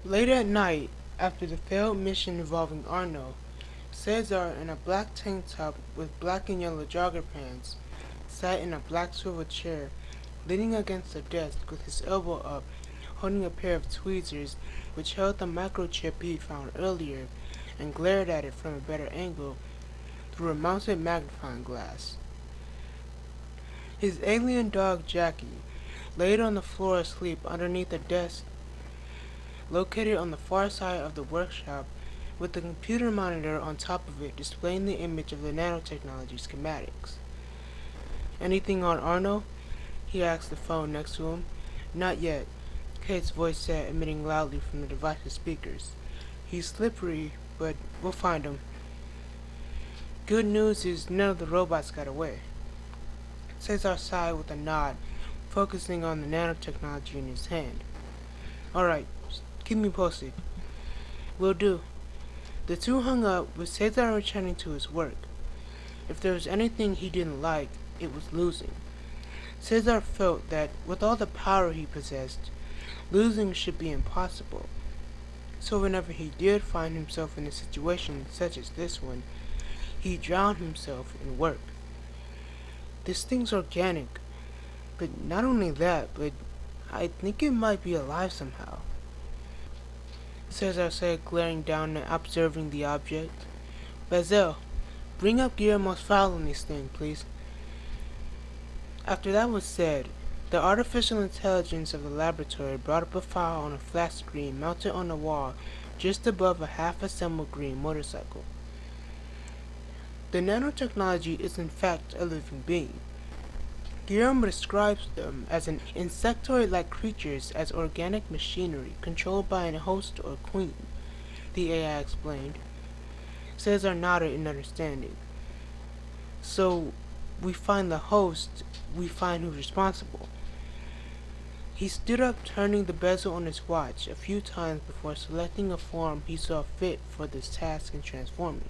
Late at night, after the failed mission involving Arno, Cesar, in a black tank top with black and yellow jogger pants, sat in a black swivel chair, leaning against the desk with his elbow up, holding a pair of tweezers which held the microchip he found earlier, and glared at it from a better angle through a mounted magnifying glass. His alien dog Jackie laid on the floor asleep underneath a desk located on the far side of the workshop with the computer monitor on top of it displaying the image of the nanotechnology schematics. "Anything on Arno?" he asked the phone next to him. "Not yet," Kate's voice said, emitting loudly from the device's speakers. "He's slippery, but we'll find him. Good news is none of the robots got away." Cesar sighed with a nod, focusing on the nanotechnology in his hand. "Alright, keep me posted." "Will do." The two hung up, with Cesar returning to his work. If there was anything he didn't like, it was losing. Cesar felt that, with all the power he possessed, losing should be impossible. So whenever he did find himself in a situation such as this one, he drowned himself in work. "This thing's organic, but not only that, but I think it might be alive somehow," Cesar said, glaring down and observing the object. "Bazel, bring up Guillermo's file on this thing, please." After that was said, the artificial intelligence of the laboratory brought up a file on a flat screen mounted on the wall just above a half-assembled green motorcycle. The nanotechnology is in fact a living being. Guillermo describes them as an insectoid-like creatures as organic machinery controlled by a host or queen, the AI explained. Cesar nodded in understanding. "So, we find the host, we find who's responsible." He stood up, turning the bezel on his watch a few times before selecting a form he saw fit for this task and transforming.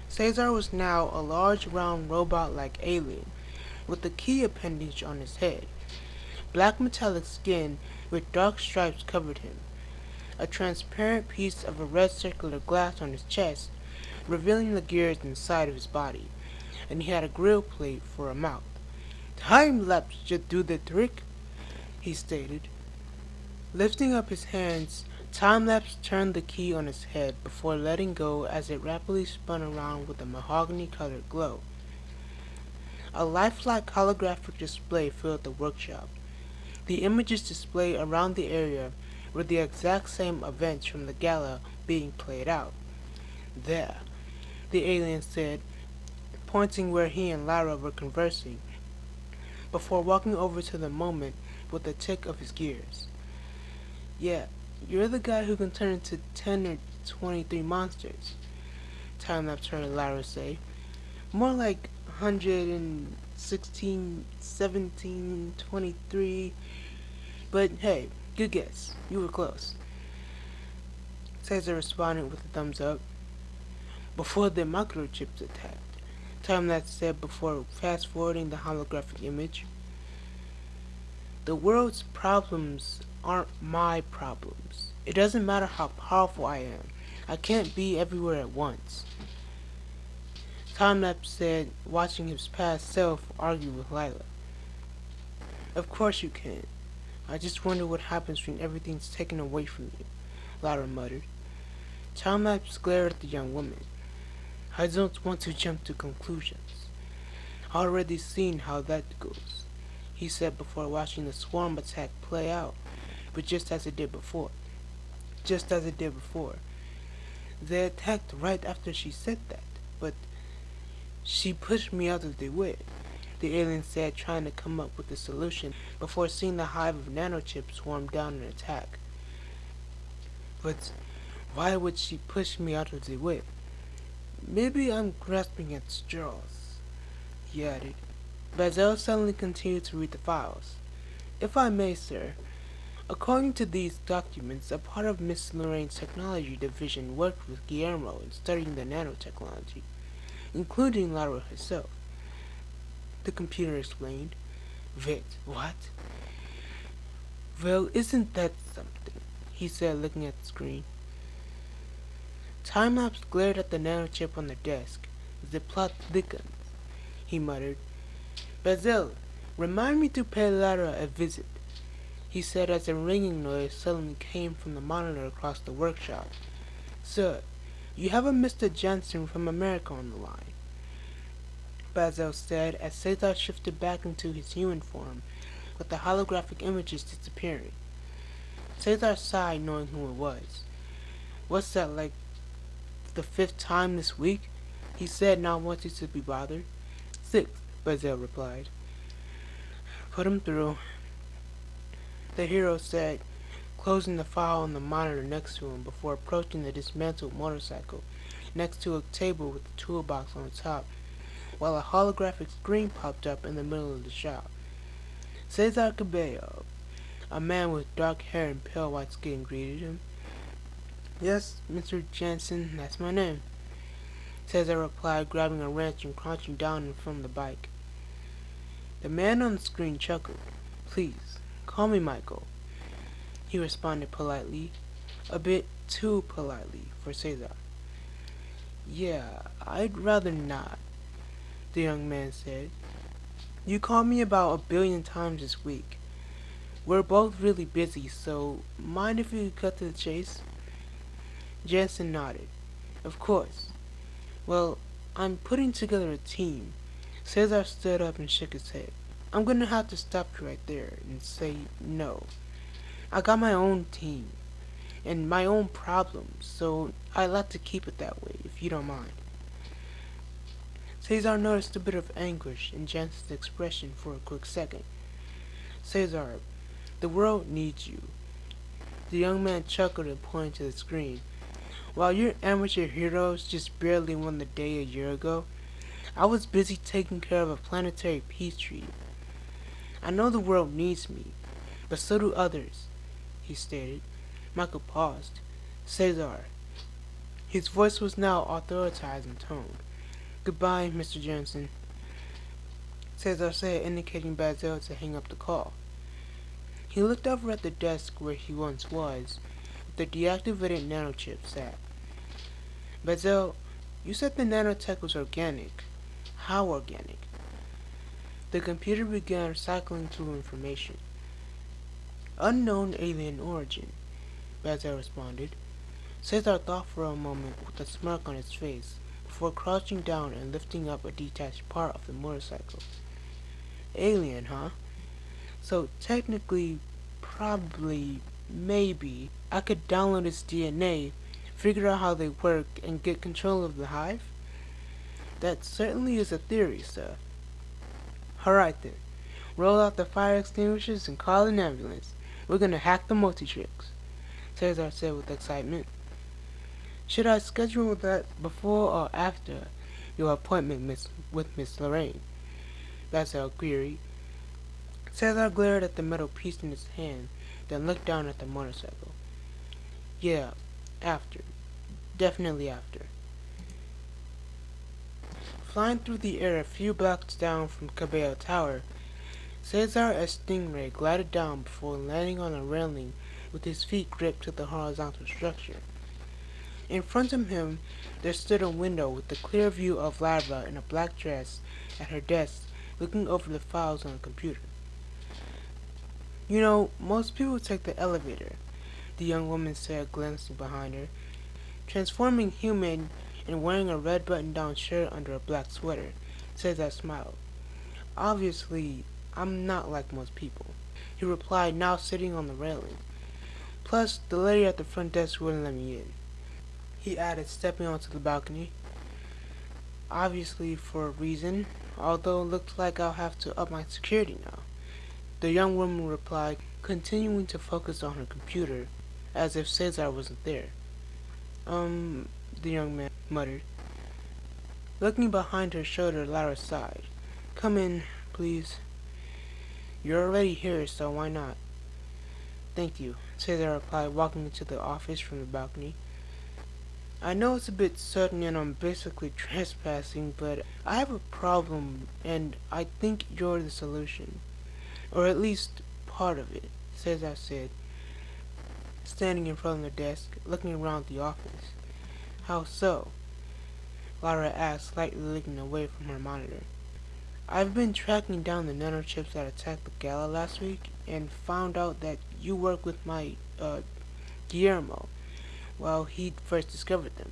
Cesar was now a large round robot-like alien, with a key appendage on his head. Black metallic skin with dark stripes covered him. A transparent piece of a red circular glass on his chest, revealing the gears inside of his body, and he had a grill plate for a mouth. "Time-lapse should do the trick," he stated. Lifting up his hands, Time-lapse turned the key on his head before letting go as it rapidly spun around with a mahogany-colored glow. A lifelike holographic display filled the workshop. The images displayed around the area were the exact same events from the gala being played out. "There," the alien said, pointing where he and Lara were conversing, before walking over to the moment with a tick of his gears. "Yeah, you're the guy who can turn into 10 or 23 monsters," Time-lapse heard Lara say. "More like 116, 17, 23. But hey, good guess. You were close." Cesar responded with a thumbs up. "Before the microchips attacked," Time-lapse said before fast-forwarding the holographic image. "The world's problems aren't my problems. It doesn't matter how powerful I am. I can't be everywhere at once," Time-lapse said, watching his past self argue with Lila. "Of course you can. I just wonder what happens when everything's taken away from you," Lara muttered. Time-lapse glared at the young woman. "I don't want to jump to conclusions. Already seen how that goes," he said before watching the swarm attack play out, but just as it did before. They attacked right after she said that, but she pushed me out of the way," the alien said, trying to come up with a solution before seeing the hive of nanochips swarm down and attack. "But why would she push me out of the way? Maybe I'm grasping at straws," he added. Bazel suddenly continued to read the files. "If I may, sir, according to these documents, a part of Miss Lorraine's technology division worked with Guillermo in studying the nanotechnology, including Lara herself," the computer explained. "Wait, what?" "Well, isn't that something?" he said, looking at the screen. Time-lapse glared at the nanochip on the desk. The plot thickens, he muttered. Basil, remind me to pay Lara a visit, he said as a ringing noise suddenly came from the monitor across the workshop. Sir, you have a Mr. Jensen from America on the line, Basil said as Cesar shifted back into his human form, with the holographic images disappearing. Cesar sighed, knowing who it was. What's that, like the 5th time this week? He said, not wanting to be bothered. 6, Basil replied. Put him through, the hero said, closing the file on the monitor next to him before approaching the dismantled motorcycle next to a table with a toolbox on the top, while a holographic screen popped up in the middle of the shop. Cesar Cabello, a man with dark hair and pale white skin, greeted him. Yes, Mr. Jensen, that's my name, Cesar replied, grabbing a wrench and crouching down in front of the bike. The man on the screen chuckled. Please, call me Michael, he responded politely, a bit too politely for Cesar. Yeah, I'd rather not, the young man said. You called me about 1 billion times this week. We're both really busy, so mind if we cut to the chase? Jensen nodded. Of course. Well, I'm putting together a team. Cesar stood up and shook his head. I'm gonna have to stop you right there and say no. I got my own team and my own problems, so I'd like to keep it that way, if you don't mind. Cesar noticed a bit of anguish in Jensen's expression for a quick second. Cesar, the world needs you. The young man chuckled and pointed to the screen. While your amateur heroes just barely won the day a year ago, I was busy taking care of a planetary peace treaty. I know the world needs me, but so do others, he stated. Michael paused. Cesar. His voice was now authoritative in tone. Goodbye, Mr. Jensen, Cesar said, indicating Basil to hang up the call. He looked over at the desk where he once was, where the deactivated nanochip sat. Basil, you said the nanotech was organic. How organic? The computer began cycling through information. Unknown alien origin, Basil responded. Cesar thought for a moment with a smirk on his face, before crouching down and lifting up a detached part of the motorcycle. Alien, huh? So technically, probably, maybe, I could download its DNA, figure out how they work, and get control of the hive? That certainly is a theory, sir. Alright then. Roll out the fire extinguishers and call an ambulance. We're gonna hack the Multitrix, Cesar said with excitement. Should I schedule that before or after your appointment with Miss Lorraine? Basil queried. Cesar glared at the metal piece in his hand, then looked down at the motorcycle. Yeah, after. Definitely after. Flying through the air a few blocks down from Cabello Tower, Cesar as Stingray glided down before landing on a railing with his feet gripped to the horizontal structure. In front of him, there stood a window with a clear view of Lara in a black dress at her desk, looking over the files on the computer. You know, most people take the elevator, the young woman said, glancing behind her. Transforming human and wearing a red button-down shirt under a black sweater, Cesar smiled. Obviously, I'm not like most people, he replied, now sitting on the railing. Plus, the lady at the front desk wouldn't let me in, he added, stepping onto the balcony. Obviously for a reason, although it looks like I'll have to up my security now, the young woman replied, continuing to focus on her computer, as if Cesar wasn't there. The young man muttered. Looking behind her shoulder, Lara sighed. Come in, please. You're already here, so why not? Thank you, Cesar replied, walking into the office from the balcony. I know it's a bit sudden and I'm basically trespassing, but I have a problem and I think you're the solution. Or at least part of it, Cesar said. standing in front of the desk, looking around the office. How so? Lara asked, slightly looking away from her monitor. I've been tracking down the nanochips that attacked the gala last week and found out that you work with my, Guillermo, while he first discovered them.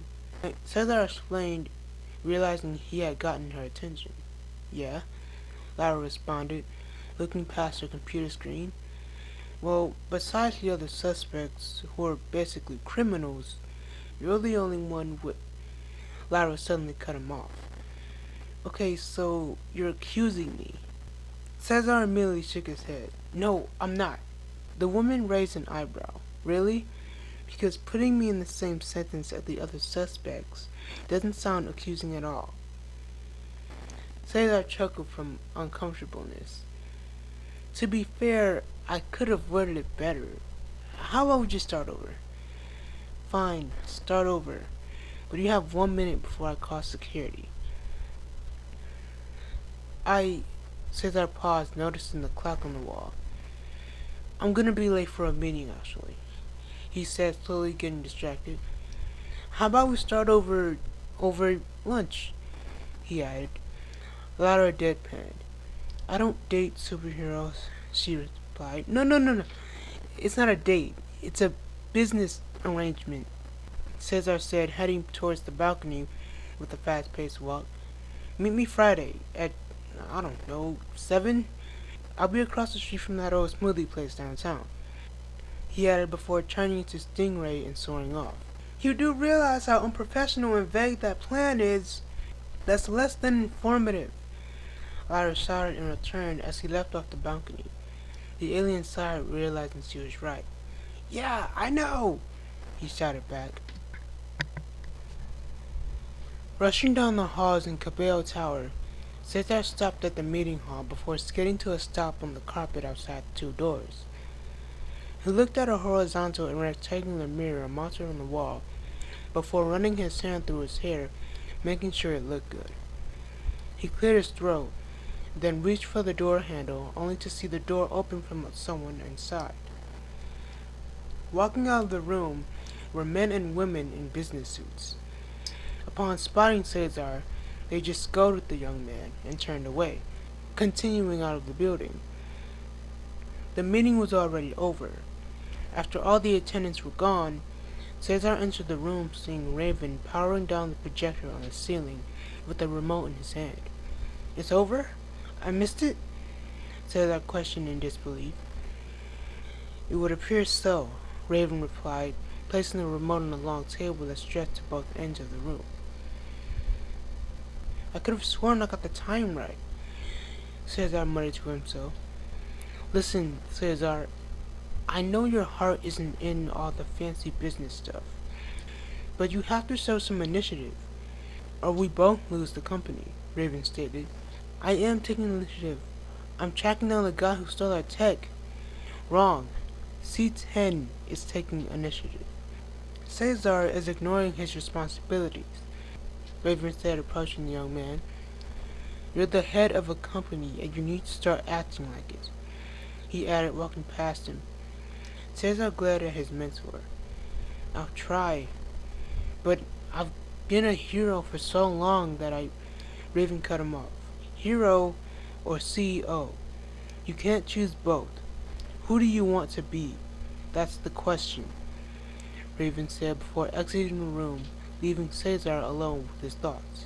Cesar explained, realizing he had gotten her attention. Yeah, Lara responded, looking past her computer screen. Well, besides the other suspects, who are basically criminals, you're the only one with... Lara suddenly cut him off. Okay, so you're accusing me. Cesar immediately shook his head. No, I'm not. The woman raised an eyebrow. Really? Because putting me in the same sentence as the other suspects doesn't sound accusing at all. Cesar chuckled from uncomfortableness. To be fair, I could have worded it better. How about we just start over? Fine, start over. But you have 1 minute before I call security. Cesar paused, noticing the clock on the wall. I'm gonna be late for a meeting, actually, he said, slowly getting distracted. How about we start over lunch? He added. Lara deadpanned. I don't date superheroes, she replied. No. It's not a date. It's a business arrangement, Cesar said, heading towards the balcony with a fast-paced walk. Meet me Friday at, I don't know, 7? I'll be across the street from that old smoothie place downtown, he added before turning to Stingray and soaring off. You do realize how unprofessional and vague that plan is? That's less than informative, Lara shouted in return as he left off the balcony. The alien sighed, realizing she was right. Yeah, I know, he shouted back. Rushing down the halls in Cabello Tower, Cesar stopped at the meeting hall before skidding to a stop on the carpet outside the two doors. He looked at a horizontal and rectangular mirror mounted on the wall before running his hand through his hair, making sure it looked good. He cleared his throat, then reached for the door handle, only to see the door open from someone inside. Walking out of the room were men and women in business suits. Upon spotting Cesar, they just scolded the young man and turned away, continuing out of the building. The meeting was already over. After all the attendants were gone, Cesar entered the room, seeing Raven powering down the projector on the ceiling with a remote in his hand. It's over? I missed it? Cesar questioned in disbelief. It would appear so, Raven replied, placing the remote on a long table that stretched to both ends of the room. I could have sworn I got the time right, Cesar muttered to himself. Listen, Cesar, I know your heart isn't in all the fancy business stuff, but you have to show some initiative, or we both lose the company, Raven stated. I am taking initiative. I'm tracking down the guy who stole our tech. Wrong. C10 is taking initiative. Cesar is ignoring his responsibilities, Raven said, approaching the young man. You're the head of a company and you need to start acting like it, he added, walking past him. Cesar glared at his mentor. I'll try, but I've been a hero for so long that Raven cut him off. Hero or CEO? You can't choose both. Who do you want to be? That's the question, Raven said before exiting the room, leaving Cesar alone with his thoughts.